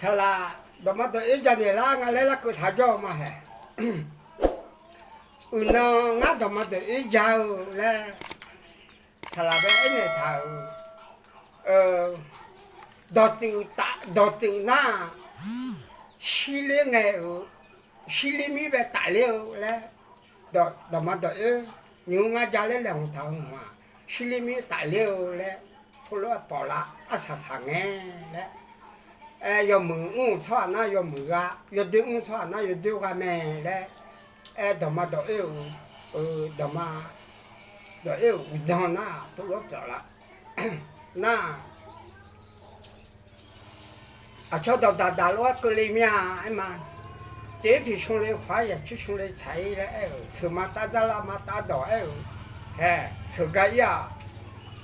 查啦，那么多一家的啦，俺来了给他叫嘛还，那俺他妈的一家来，查啦呗，那他，到走那，西里爱哦，西里米呗打了来，他妈的牛俺家来两头嘛，西里米打了来，后来包了啥哎来。要问我操那要问啊，要对我操那要对我们来，他妈都有，他妈都有让那都落表了，那瞧到大路沟里面哎嘛，这批兄弟花也这兄弟菜了车嘛打着了嘛打到车个呀，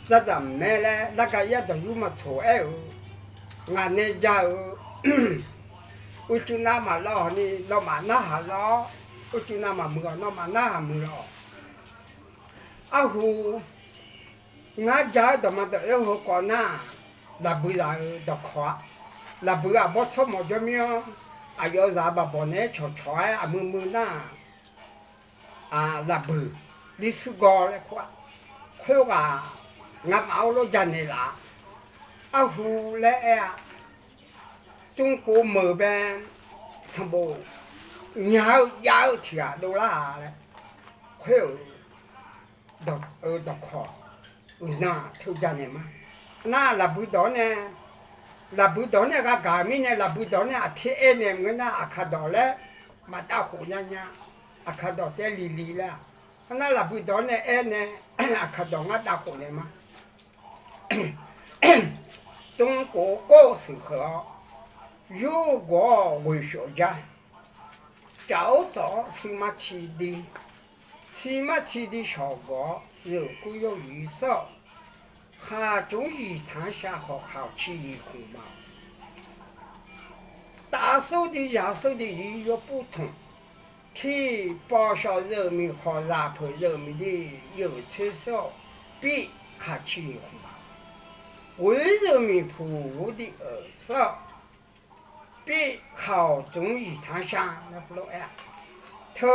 这买了那个也都有么错俺那家我就那么老呢，老嘛那还老，我就那么没，老嘛那还没了。啊呼，俺家他妈的要好搞那，那不然的夸，那不然没错没着命，啊要啥吧把那炒啊么那，那不，你是搞来夸，快个，俺毛了家呢啦。啊呼来中国没办什么要天都啦嘞，快到考，那头家呢嘛，那不到呢，那不到呢个革命呢，那不到呢天呢我那看到了，嘛大伙人呀，看到在里了，那不到呢呢，看到我大伙人嘛。中国古时候有个文学家，叫做司马迁的。司马迁的小说如果有一首，他终于谈下和好奇一红毛。大手的亚手的语言不同，替报效人民和rapport人民的有吹手比好奇一红毛。为人民服务的儿少，比好中医谈上那不老他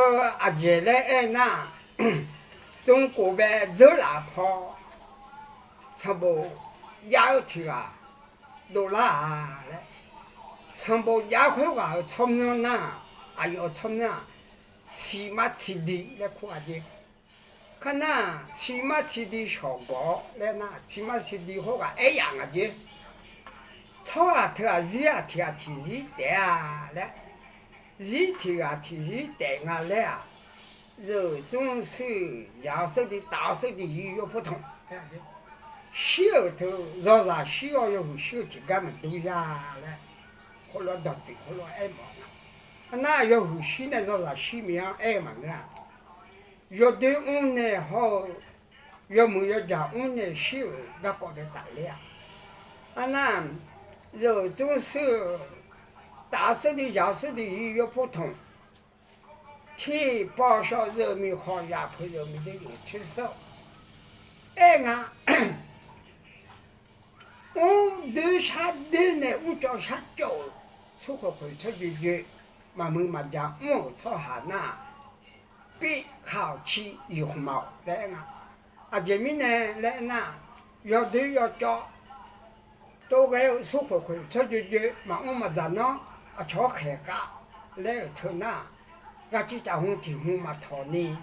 原来那中国呗热辣泡，全部要求都啦嘞，全部要求从那要从那司马迁的来看的。看那司马迁的小说来那司马迁的好个样的，草头日天日带来，日天日带来肉中手摇手的大手的也有不同，小头绕小要和小体干们都下来，后来到最后来忙那要和小呢绕小面忙要对我呢好，要没要讲我呢小，那搞得大了。那肉中手大手的小手的也有不同，替报效人民和压迫人民的有出手。我对下对呢，我叫下叫，出回出去，慢慢讲，我操下那。比好奇有红毛来前面呢来要对要教，都该说回出去嘛我们在那瞧海嘎来头俺就讲红天红嘛讨呢，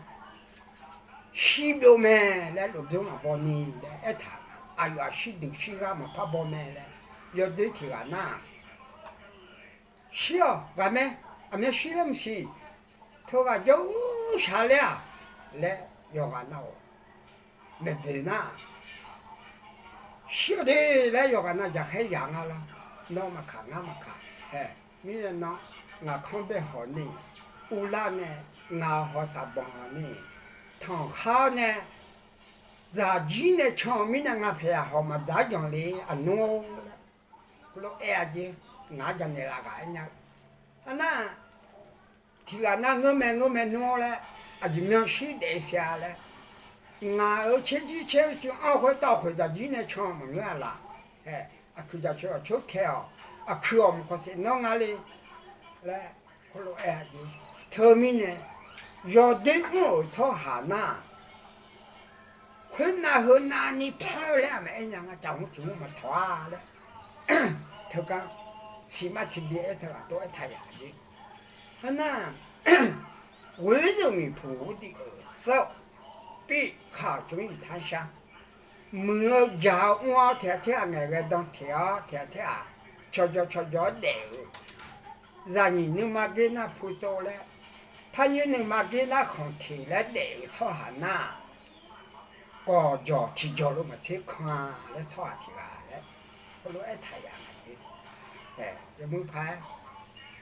西边嘛来路边嘛包呢来他呀西头西个嘛怕包嘛来，要对去是俺们西了么西，他个就。下来来要那没别那，小的来要那就还养了，那么看，明人那俺看不好呢，乌拉呢俺好啥不好呢，汤好呢，炸鸡呢炒面呢俺拍好嘛，炸酱里弄，老子俺家那个那。提那我们弄了，就没时代下来。我前就2回到回在今年抢不远了，他家去开啊，去我们可是弄哪里来？后来哎就，头面呢，要对我操下那，很难很难，你漂亮没人啊，叫我听我们拖了，头讲，起码起点一头啊，多一太阳的，很难，为人民服务的二手，比好中意他乡。没有叫我天天那个当跳天天啊，悄悄的，让你能嘛给那铺走了，他你能嘛给那空提了的操下那，我叫提交了嘛去看了操下提啊了，后来爱太阳的，哎，有没拍，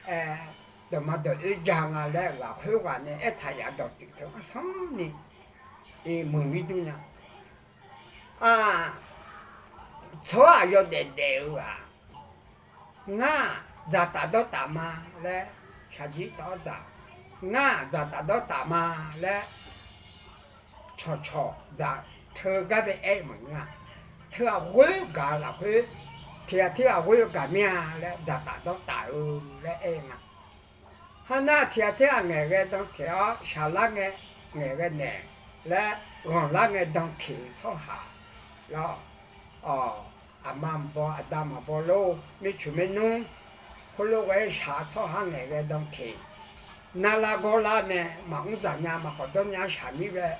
哎，那么的一讲啊来个会话呢，爱太阳到这头，我操你，门面都呢。啊，草啊要得得啊，啊，咋打到打嘛来，下去到咋，啊，咋打到打嘛来，吵咋，头个别爱门啊，头啊我有干了会，天啊我有干面来，咋打到打哦来爱啊，他那天那个当跳下那个那个呢，来往那个当跳草下。แล้วอามาบออาดามาบอโลไม่ช่วยไม่นุ่งคนโลกไอ้ชาซ้อหางไงก็ต้องเทนาลาโกลาเนี่ยมาอุ้งจันยามาขอต้นยาชามีแบบ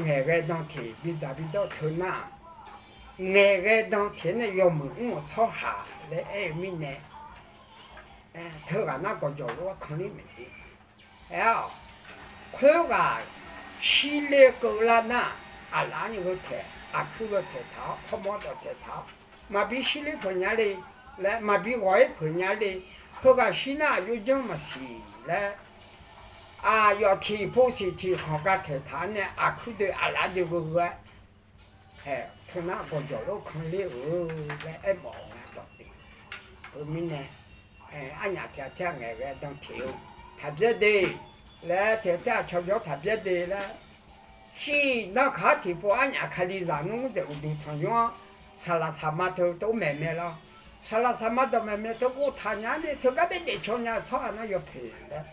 ไงก็ต้องเทบิจาบิโตเท่าน้าไงก็ต้องเทเนี่ยยมอุ้งซ้อหาและไอ้มิเนี่ยเธอกันน่าก็จะรู้ว่าคนนี้ไม่ดีแล้วเขาก็ชีเลกุลาน่ะอะไรนี่ก็เทอาคือก็เทเท้าขมอดเทเท้ามาบิชิลิผลยาเลยและมาบิร้อยผลยาเลยเพราะว่าชิน่าอยู่ยังมาสีและ要提不是提好个เทเท้าเนี่ยอาคือ对อะไรเดียวก็เฮ้คือน่าก็จะรู้คนเลี้ยวและไอ้หมอนะตัวจริงคือมิเนี่ยอันนี้เที่ยวไงก็ต้องเที่ยวทับเยอะดีและเที่ยวชอบยกทับเยอะดีแล้ว是那卡提不俺家看的让我在屋里汤圆，查拉查嘛头都买卖了，查拉查嘛都买卖，头我他娘的头个别的穷人炒那要赔了，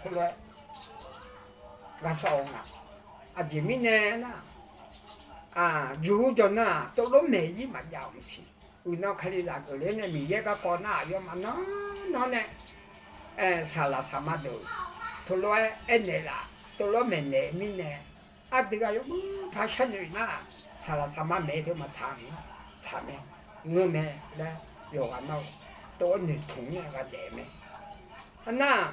后来我说啊，这明年呐，如果那都都没一嘛样子，我那看的让个人呢，米也个搞那要嘛那呢，查拉查嘛头来年啦，都都没年明年。아들가 요 파샤느나 살아사마 매도마 참에 응음에 래 요가노 또 느통내가 되매 하나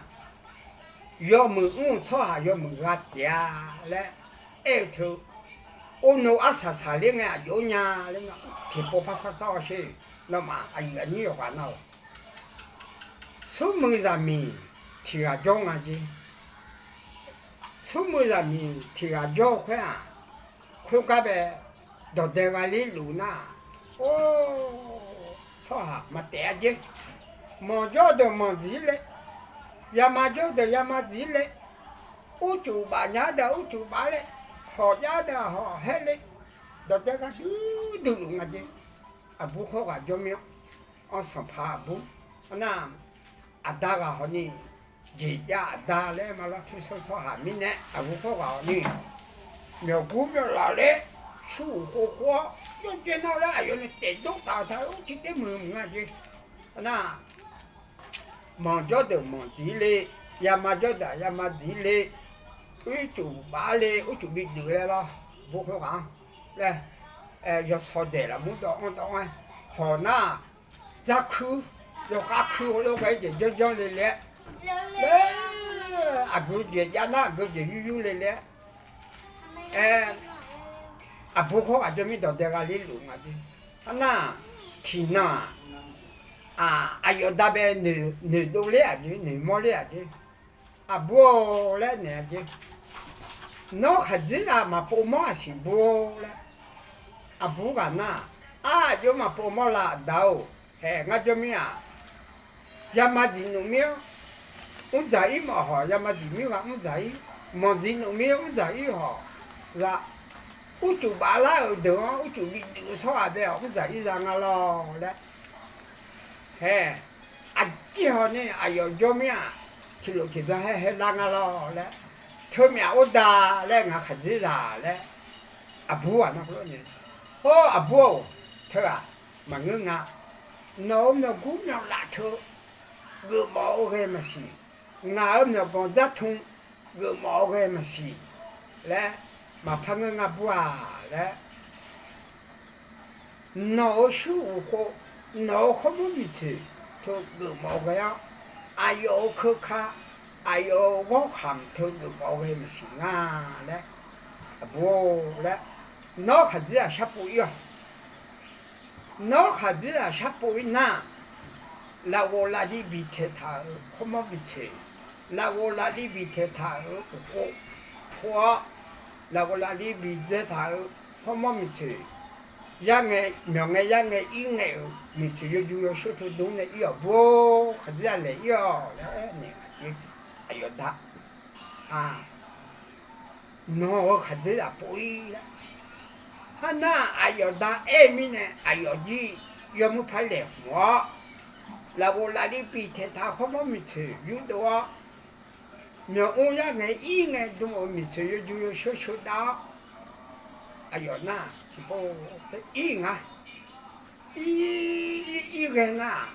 요무응 소하 요무가 띠아래 에투 오노 아사살링에 요냐 랭아 티포파사사시 너마 아이니 요가노 소무자미 티가 종아지 소무자미 티가 좋고야 콜까베 너대가리 루나 오 소하 맞대야지 뭐저도 뭐질래 야마저도 야마질래 우주바냐다 우주바래 허자다 허헬래 너대가 두루가지 아부호가 좀요 어서 파부 하나 아다가 허니 지야 다래 말라 피서서 하미네 아부코가 니 몇구별 날에 수호호 여기 나라 여기 때도 다다로 지때 뭐가지 하나 먼저도 먼지래 야마저다 야마지래 우주 발래 우주 비들래라 부코가 래 여서제라 무도 온동안 허나 자쿠 요가쿠 올라가지 저저래 아그 이제 야나 그 이제 유유래래 아부코 아점이 더 내가 릴룽아지 하나 티나 아요다베 느도래야지 느모래야지 아부래 내야지 너 가지라 마 뽀모아시 부래 아부가 나 아좀마 뽀모라 다오 해 가점이야 야마지 놈이야 운자이 뭐하 야마지미가 운자이 뭔지놈이야 운자이 허라 우주 발라 어더 우주 비주 소아배 운자이 장알로래 嘿，最好呢，叫命，去路去边还拉俺咯嘞，头面我打嘞，俺孩子啥嘞，不啊那不呢，不，头啊，嘛我姑娘拉头，个毛个么事，讲杂通，个毛个么事，嘞，嘛怕不啊嘞，手好，好么咪吃。头个毛个呀，可卡，我喊头个毛个么行啊嘞，不嘞，脑壳子啊下不一样，脑壳子啊下不一那，我那里比他好么比吃，我那里比他我那里比他好么比吃。명예 양의 인의 미치요 주요 쇼트 동네 이어 뭐 하지 않래 이어 네 아요 다 너 하지 아 보이라 하나 아요 다 에미네 아요 지 여무 팔래 뭐 라고 라리 비테 다 허머 미치 유도와 명오 양의 인의 동 미치 요 주요 쇼쇼다 아요 나 뭐, 이게나,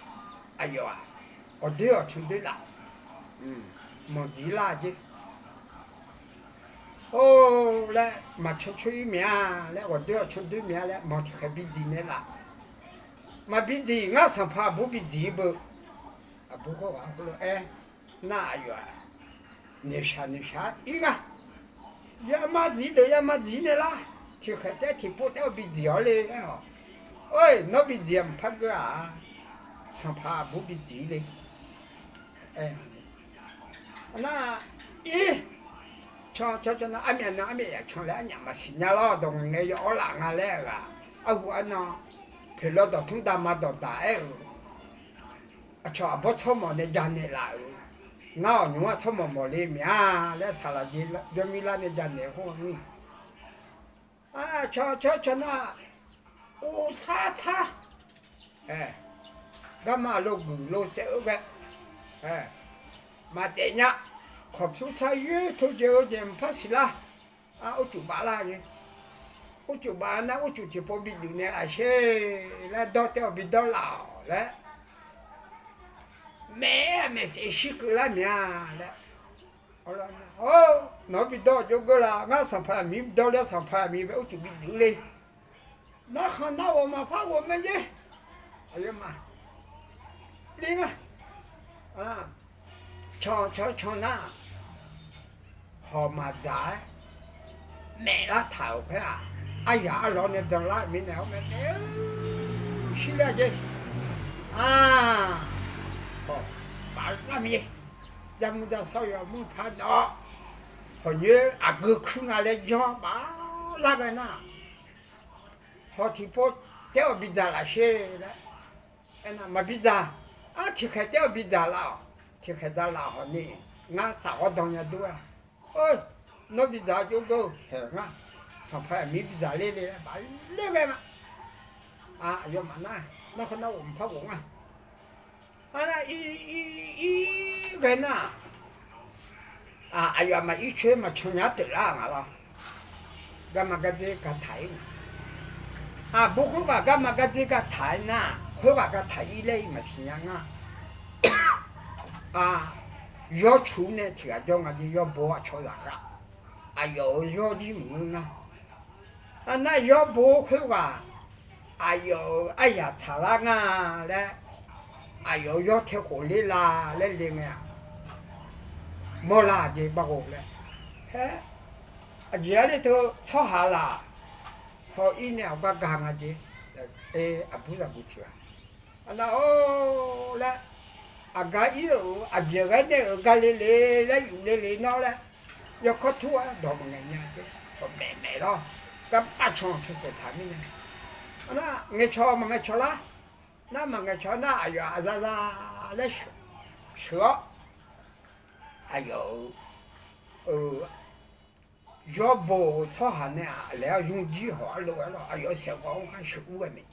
어디요, 천들라. 뭐지라지. 래, 맞춰추이면, 어디요, 천들면, 뭐티가 비지네라. 비지, 나 선파, 뭐 비지, 뭐. 뭐고, 나, 내샤, 이가. 야마지네라. thì khởi thế thì bố đeo bị dẻo lên ơi nó bị dẻo phát cái sang pha bố bị dí lên na cho nó ăn miệng cho lại nhà mà xin nhà lo đồng người ở làng à lẽ là anh nó phải lo đó chúng ta mà đó đại cho bố cho mà để dàn này lại nó nhưng mà cho mà lên mía lẽ sao là gì cho mi la để dàn này không 나, 오사차. 가마 로그, 세우베. 마대냐, 컵수차 유, 도저, jem, 파실라. 오주바라지. 오주바나, 오주지, 보비드네, 아쉐, 라, 도테오, 비돌라, 래. 메세, 시클라냐, 래. nó bị đau cho cái là ngã sản phẩm mi đau là sản phẩm mi phải chuẩn bị giữ lên nó không đau mà phá của mình chứ ấy mà đi mà cho na họ mà giá mẹ là thảo phải ai giả lo nên cho lại mình nào mẹ xin là gì bảo làm gì dám ra sao giờ muốn phá đó hồi nhớ cứ không ai lấy cho bà la cái nào họ thì bố đeo bị già là xe đấy mà bị già thì phải đeo bị già là thì phải già là họ nè ngã sao đồng nhà đua ôi nó bị già chỗ đâu hiểu ngã sao phải mi bị già lên lên bà lên về mà giờ mà nó không nó ổn phá ổn cái nào mà ít chuyện mà chung nhát được là mà lo gamma cái gì cả thái bố không phải gamma cái gì cả thái na không phải cả thái lấy mà xin nhang yo chú này thì cái trong cái yo bố cho là cả yo đi muốn na yo bố không phải ya chả là đấy yo theo khổ lý là lên liền à mua là gì bao gồm đấy thế giờ thì tôi cho hà là họ in nào các hàng là gì bố là bố chưa là là cái yêu giờ cái này ở cái lề dùng lề nó là do có thua đó một ngày nha chứ còn mẹ đó cái ba chồng cho sẽ thả mình này là nghe cho mà nghe cho lá nó mà nghe cho nó ra lấy sữa do bố cho hắn này lại dùng gì họ rồi đó sẽ có không khăn sữa cái mình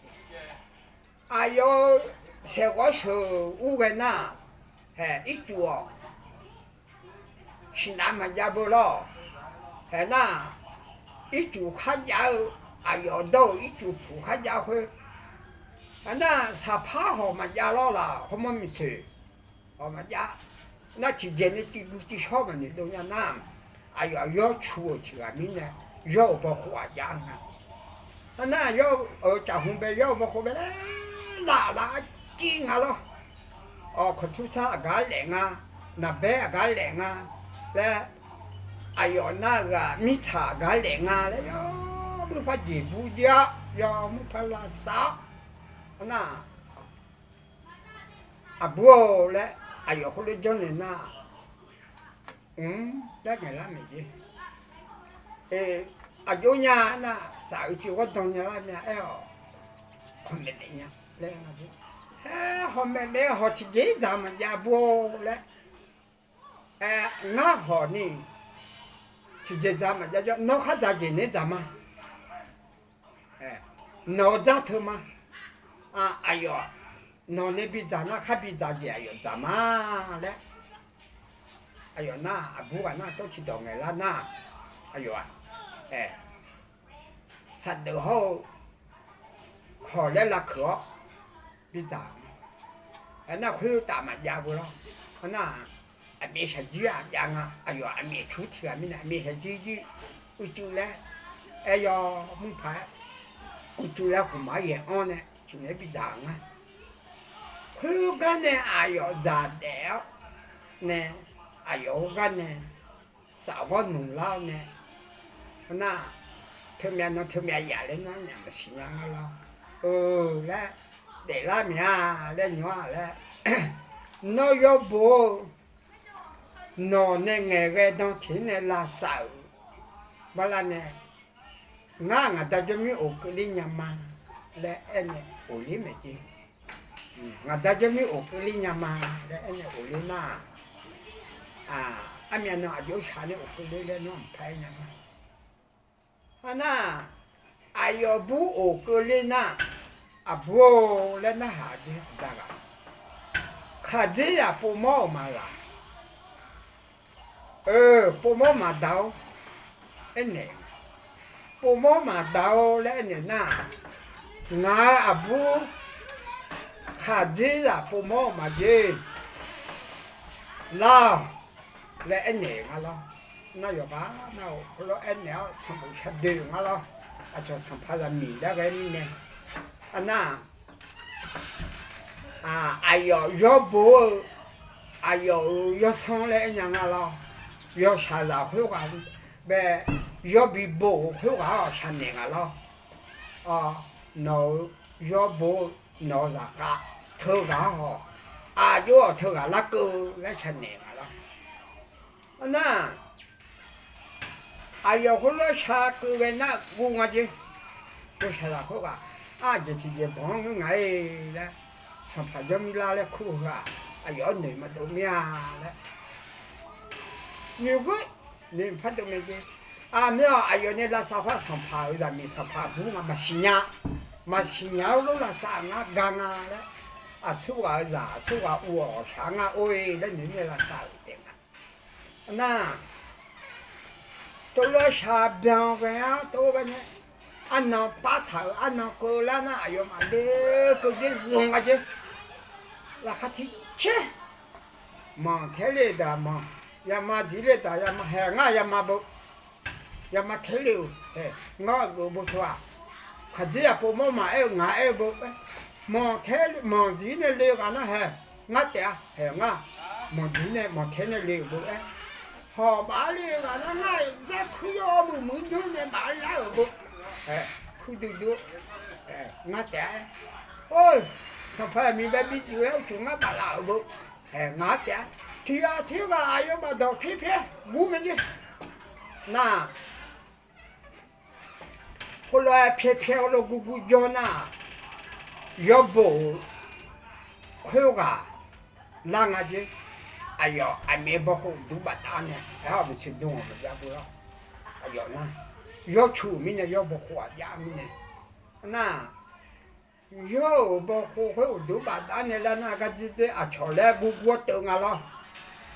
是我是五个呐，一组是那么家不咯，那一组客家要到一组不客家会，那啥怕好嘛家了，我们没去，我们家那之前的几少嘛的都要那，要出去啊，明年要不花家啊，那要加红白要不红白嘞，拉紧啊咯。可出啥个冷啊，那白个冷啊，来，那个米茶个冷啊，来哟，没法进不家，要没法拉撒，那，不来，后来叫人呐，来给拉没的，有伢那上去我当年那边我没那样，来那就。后面没好去这咱们家不来，俺好呢，去这咱们家叫脑壳咋给你咱们，脑咋头嘛，脑那比咱那还比咱给咱们来，那不管那都去到俺了那，三头好来那课。比咋？那会有大嘛家不咯？那没啥鸡啊，养啊，没出去啊，没啥鸡，我就来，没牌，我就来胡麻盐呢，就那比咋啊？会干呢，咋的？呢，干呢，啥个弄老呢？那，头面眼嘞，那也没信仰了，来。để làm nhà lên nhỏ là nó vô bố nó nên nghe cái đó thì này là sợ bà là này ngã ta cho mình ổ cái đi nhà mà là anh này ổ lý mày chứ người ta cho mình ổ cái đi nhà mà là anh này ổ lý na anh em nó ở chỗ xa này ổ cái đi lên nó không thấy nhà mà na ai ở bố ổ cái đi na bố lên nó hạ chứ ra cả khá dễ là bố mò mà là bố mò mà đau anh này bố mò mà đau lên này na ngã bố khá dễ là bố mò mà dễ lao lên anh này ngã lo nó có ba nó anh này xong rồi sẽ đều ngã lo cho xong phải là mì đó cái này na yo bố yo xong lại nhà lo yo xả ra hơi quá bé yo bị bố hơi quá xả nè lo nó yo bố nó ra cả thơ cả họ yo thơ cả lá cơ lại xả nè lo na yo hơi lo xả cơ cái na ngu ngã chứ yo xả ra hơi quá giờ thì giờ bọn cái ngày đó sản phẩm cho mình la lại khu à ở nơi mà đồ mía đấy nhiều cái nên phát được mấy cái nếu ở nơi là sản phẩm là mình sản phẩm đúng mà xin nhá lúc là sản á gang đấy số giả số uo sáng ôi đấy nên là sản tiền na tôi lo sản phẩm cái tôi cái này anh nó bắt thở anh nó cơ là nó ai mà để cơ cái dùng cái chứ là khát thịt chứ mà thế này đã mà ya mà gì này đã ya mà hè ngã ya mà bộ ya mà thế liu ngã cái bộ thua khát gì à bộ mà ngã bộ mà thế mà gì này liu cái nó hè ngã té hè ngã mà gì này mà thế này liu bộ họ bảo liu cái nó ngã ra khuya mà muốn cho nên bảo là ở bộ khu được ngã té ôi sao phải mình bé biết chữ chúng nó bảo là bộ ngã té thì cái ai mà đọc thế ngu mình đi na hồi lại phê nó gu cho na yo bộ khuya cả lang à chứ anh mấy bác không đủ bắt ăn nè mình xin đúng không bây giờ na yo chủ mình là yo bộ hoa giá mình nè na 有不后悔都把当年了那个这啊桥来我等啊了，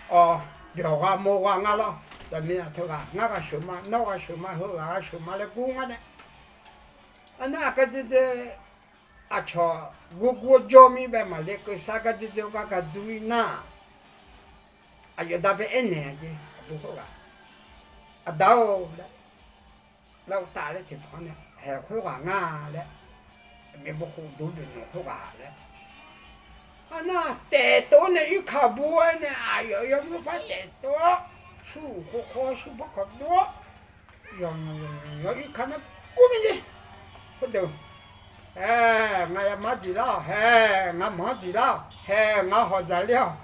哦，表啊毛啊了，咱们啊头啊那个什么那个什么和啊什么来公啊呢？啊那个这啊桥我教明白嘛，那个啥个这个注意那，啊有大别一年的不好啊，啊到了，老大的地方呢还会话啊嘞。没不好多的弄好吧嘞，啊那带多呢又靠不呢，哎呦要没法带多，出好手不可多，要一看那过敏的，不懂，哎，我也没知道，哎，我没知道，哎，我学着了，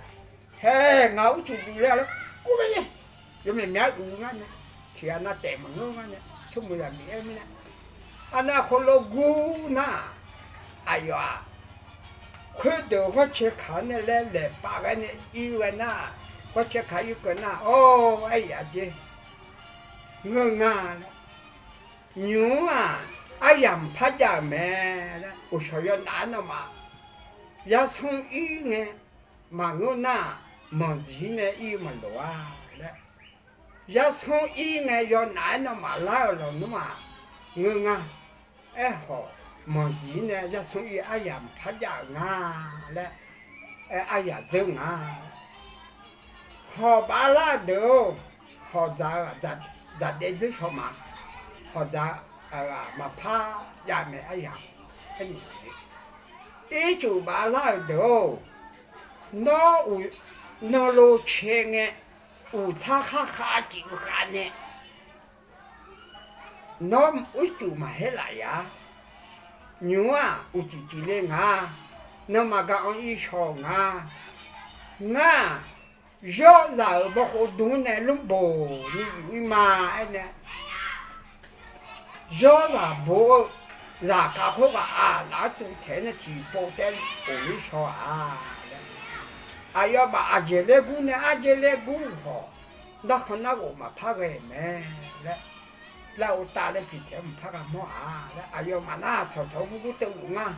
哎，我就知了了，过敏的，有没面乌啊呢？天那带么乌啊呢？什么人面呢？啊那好了古那。哎呦啊！回头我去看那来8个呢，1万呐，我去看一个呐，哦，哎呀这，我啊，牛啊，哎呀怕家没了，我说要难了嘛，要从医呢，嘛我那忙起呢，医嘛乱了，要从医呢要难了嘛，老了嘛，我啊，哎好。忙起呢，要从于哎呀拍家啊来，哎呀走啊，好把那头，好咋的就说嘛，好咋嘛怕呀没哎呀，很厉害，一就把那头，那路前哎，有差哈就哈呢，那我就嘛还来呀。牛啊，有几几嘞啊？那么个按一说啊，啊，要是不好动呢，弄不你为嘛呢？要是不，那个好个啊，那种天的提包在不会说啊，啊要把阿姐来顾呢，阿姐来顾好，那可那我们怕个没嘞。那我打了皮天怕个么啊？那哎呦嘛那吵我都啊！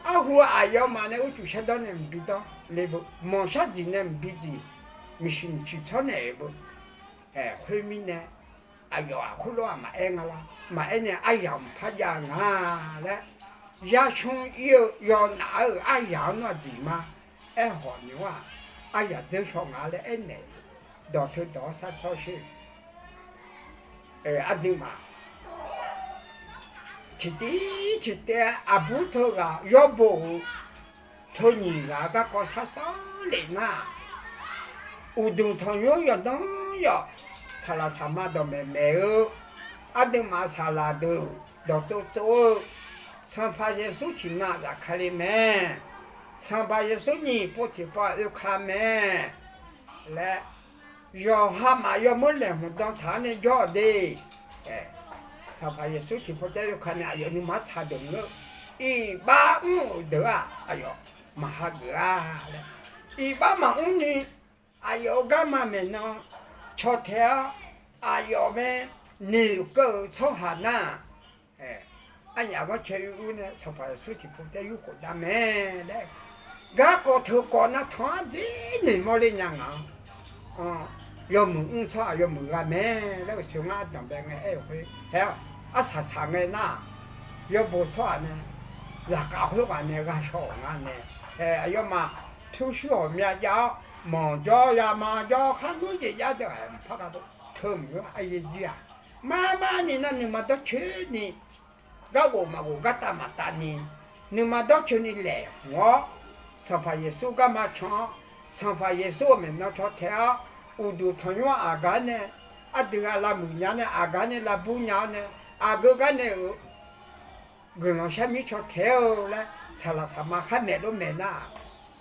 啊我哎呦嘛呢，我就想到那边的那不忙下子那边子，没兴趣操那不，哎后面呢，哎呦啊，后来嘛爱我啦，嘛爱呢哎呀怕呀啊嘞，也从要拿哎呀那子嘛，哎好牛啊，哎呀就说俺嘞爱呢，到头到啥少些。阿丁嘛，吃的阿不头个，要不头你个啥来呐？乌冬汤要当要，查拉他妈都没有，阿丁嘛查拉都走，上爬些树听那咋看的没？上爬些树你不听话又看没？来。要蛤蟆要么来么当他呢要的，哎，他把也手提包带又看呢，哎呦你妈擦动了，150的啊，哎呦，妈哈个啊，150呢，哎呦干嘛没呢？朝天，哎呦呗，你个炒哈呐，哎，俺家个吃油呢，他把手提包带又回来没嘞，俺个头搞那汤子你没得娘啊，要么炒要么啊咩，那个小伢当兵的爱会，还有啥的那，要不炒呢，那家伙话呢个小伢呢，哎要么偷小面叫忙叫呀忙叫，很多人家都还怕个不，偷没哎呀，妈妈你那你们都去呢，我打嘛打呢，你们都去你来我，上怕耶稣干嘛唱，上怕耶稣我们那跳跳。我都同样阿干呢，啊对啊拉母娘呢，阿干呢拉布娘呢，阿哥干呢，我那下面跳跳了，查拉他妈还买都买呐，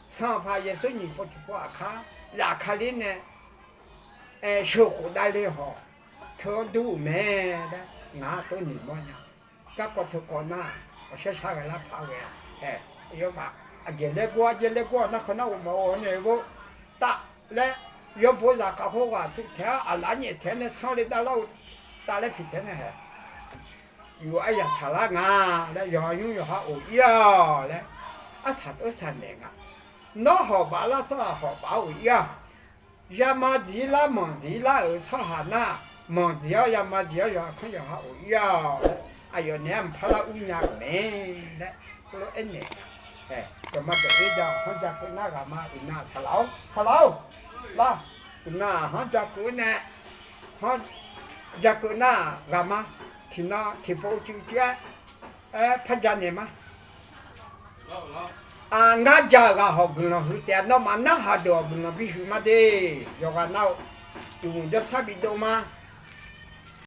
上怕也是你不去不看，拉看的呢，哎小伙子的好，头都买的，俺都你么呢，个个头搞那，我小个拉怕个，哎，要嘛，进来过，那可能我那个大来。要不然搞好话，就天啊，那年天的厂里打了皮天的还， อยู่ไอ้ยาสาระงาแล้วยอยุ่งยอหาโอ้ยาแล้วอาสัตว์สันเองอ่ะน้อหอบบาลาสาหอบเอายายามาจีละมังจีละสหานามังจียามาจียาขันยาหาโอ้ยาไอ้ยอเนี่ยพละอุญญาเมแล้วก็เอ็นเนี่ยจะมาจะเอ้ยาหันจากคนหน้ากามาอินนาสลาวล่ะอินนาหันจากคนเนี่ยหันจากคนหน้ากามาที่น่าที่โฟจิวเจ้พันจันเนี่ยมางาจาก็หอกเนาะแต่น้องมันน่าหาดอกเนาะพี่มาเด้ยกน้าอยู่จะสับอีโดมา